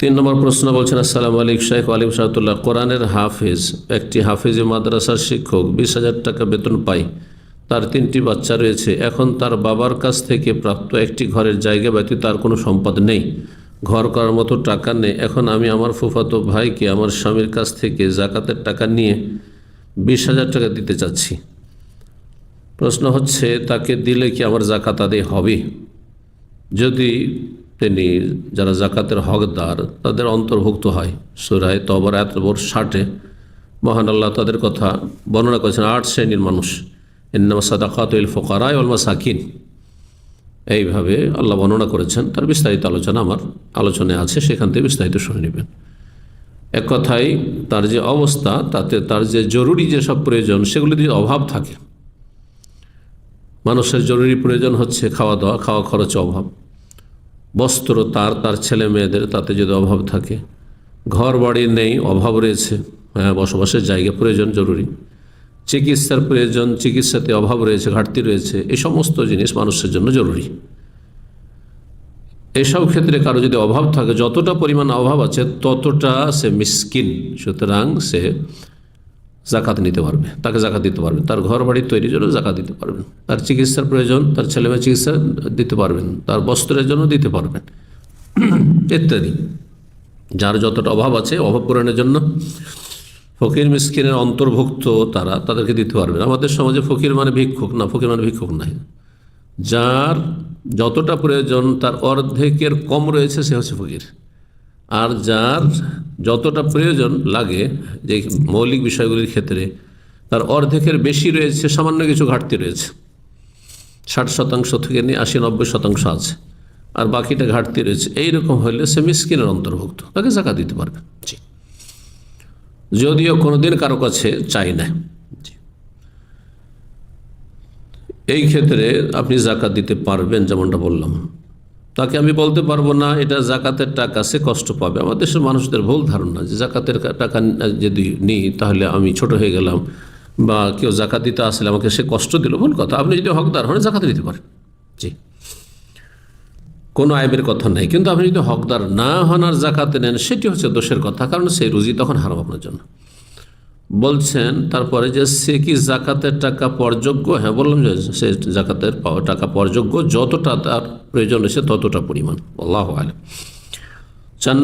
তিন নম্বর প্রশ্ন বলছেন, আসসালামু আলাইকুম শাইখ। ওয়ালাইকুম সালাতুল্লাহ। কোরআনের হাফেজ, একটি হাফেজি মাদ্রাসার শিক্ষক 20,000 টাকা বেতন পায়। তার 3টি বাচ্চা রয়েছে। এখন তার বাবার কাছ থেকে প্রাপ্ত একটি ঘরের জায়গা ব্যতীত তার কোনো সম্পদ নেই, ঘর করার মতো টাকা নেই। এখন আমি আমার ফুফাতো ভাইকে আমার স্বামীর কাছ থেকে জাকাতের টাকা নিয়ে 20,000 টাকা দিতে চাচ্ছি। প্রশ্ন হচ্ছে, তাকে দিলে কি আমার জাকাত আদায় হবে? যদি তিনি যারা জাকাতের হকদার তাদের অন্তর্ভুক্ত হয়, সূরা তওবার আয়াত নম্বর 60-এ মহান আল্লাহ তাদের কথা বর্ণনা করেছেন। 8 শ্রেণীর মানুষ, ইন্নামা সাদাকাতু লিল ফুকারা ওয়াল মাসাকিন, এইভাবে আল্লাহ বর্ণনা করেছেন। তার বিস্তারিত আলোচনা আমার আলোচনায় আছে, সেখান থেকে বিস্তারিত শুনে নেবেন। এক কথায় তার যে অবস্থা, তাতে তার যে জরুরি যেসব প্রয়োজন সেগুলি যদি অভাব থাকে, মানুষের জরুরি প্রয়োজন হচ্ছে খাওয়া দাওয়া, খাওয়া খরচে অভাব, বস্ত্র তার ছেলে মেয়েদের তাতে যদি অভাব থাকে, ঘর বাড়ি নেই, অভাব রয়েছে, বসবাসের জায়গা প্রয়োজন জরুরি, চিকিৎসার প্রয়োজন, চিকিৎসাতে অভাব রয়েছে, ঘাটতি রয়েছে, এই সমস্ত জিনিস মানুষের জন্য জরুরি। এসব ক্ষেত্রে কারো যদি অভাব থাকে, যতটা পরিমাণ অভাব আছে ততটা সে মিসকিন, সুতরাং সে জাকাত নিতে পারবে, তাকে জাকাত দিতে পারবেন। তার ঘর বাড়ি তৈরির জন্য জাকাত দিতে পারবেন, তার চিকিৎসার প্রয়োজন, তার ছেলেমেয়ে চিকিৎসা দিতে পারবেন, তার বস্ত্রের জন্য দিতে পারবেন, ইত্যাদি। যার যতটা অভাব আছে অভাব পূরণের জন্য ফকির মিসকিনের অন্তর্ভুক্ত তাদেরকে দিতে পারবেন। আমাদের সমাজে ফকির মানে ভিক্ষুক না, ফকির মানে ভিক্ষুক নাই। যার যতটা প্রয়োজন তার অর্ধেকের কম রয়েছে সে হচ্ছে ফকির। আর যার যতটা প্রয়োজন লাগে যে মৌলিক বিষয়গুলির ক্ষেত্রে তার অর্ধেকের বেশি রয়েছে, সামান্য কিছু ঘাটতি রয়েছে, 60% থেকে নিয়ে 80-90% আছে, আর বাকিটা ঘাটতি রয়েছে, এইরকম হলে সে মিসকিনের অন্তর্ভুক্ত, তাকে জাকাত দিতে পারবে। জি, যদিও কোনোদিন কারো কাছে চাই না। এই ক্ষেত্রে আপনি জাকাত দিতে পারবেন, যেমনটা বললাম। তাকে আমি বলতে পারবো না এটা জাকাতের টাকা, সে কষ্ট পাবে। আমাদের দেশের মানুষদের ভুল ধারণা যে জাকাতের টাকা যদি নিই তাহলে আমি ছোট হয়ে গেলাম, বা কেউ জাকাত দিতে আসলে আমাকে সে কষ্ট দিল। ভুল কথা। আপনি যদি হকদার হন জাকাত দিতে পারেন, জি, কোনো আইবের কথা নেই। কিন্তু আপনি যদি হকদার না হন আর জাকাতে নেন, সেটি হচ্ছে দোষের কথা, কারণ সেই রুজি তখন হারাম আপনার জন্য। বলছেন তারপরে যে সে কি জাকাতের টাকা পরযোগ্য? হ্যাঁ, বললাম যে সে জাকাতের টাকা পরযোগ্য, যতটা তার প্রয়োজন রয়েছে ততটা পরিমাণ। আল্লাহু আ'লাম। 4